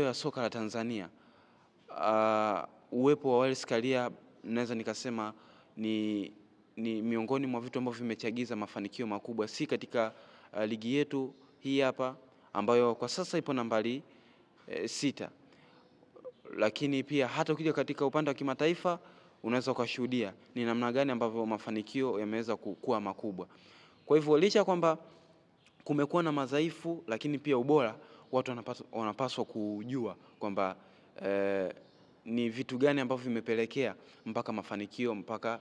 Ya soka la Tanzania, uwepo wa Wallace Karia naweza nikasema ni miongoni mwa vitu ambavyo vimechagiza mafanikio makubwa, si katika ligi yetu hii hapa ambayo kwa sasa ipo nambari 6, lakini pia hata ukija katika upande wa kimataifa unaweza ukashuhudia ni namna gani ambavyo mafanikio yameweza kukua makubwa. Kwa hivyo licha kwamba kumekuwa na madhaifu, lakini pia ubora, watu wanapaswa kujua kwamba ni vitu gani ambavyo vimepelekea mpaka mafanikio, mpaka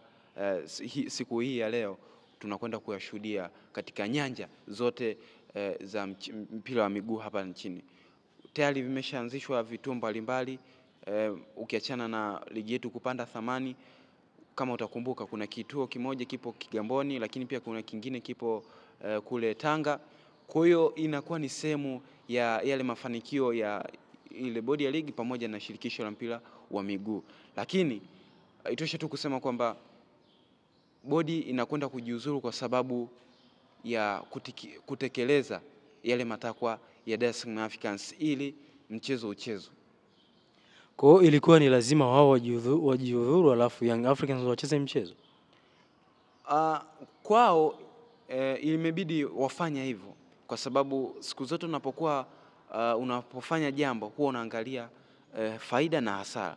siku hii ya leo tunakwenda kuyashuhudia katika nyanja zote za mpira wa miguu hapa nchini. Tayari vimeshaanzishwa vituo mbalimbali, ukiachana na ligi yetu kupanda thamani. Kama utakumbuka kuna kituo kimoja kipo Kigamboni, lakini pia kuna kingine kipo kule Tanga. Kwa hiyo inakuwa ni sehemu ya yale mafanikio ya ile bodi ya ligi pamoja na shirikisho la mpira wa miguu. Lakini itoshe tu kusema kwamba bodi inakwenda kujiuzuru kwa sababu ya kutekeleza yale matakwa ya Dar es Salaam Africans ili mchezo uchezwe. Kwa hiyo ilikuwa ni lazima wao wajiudhuru alafu Young Africans wacheze mchezo? Kwao imebidi wafanye hivyo kwa sababu siku zote unapofanya jambo huwa unaangalia faida na hasara.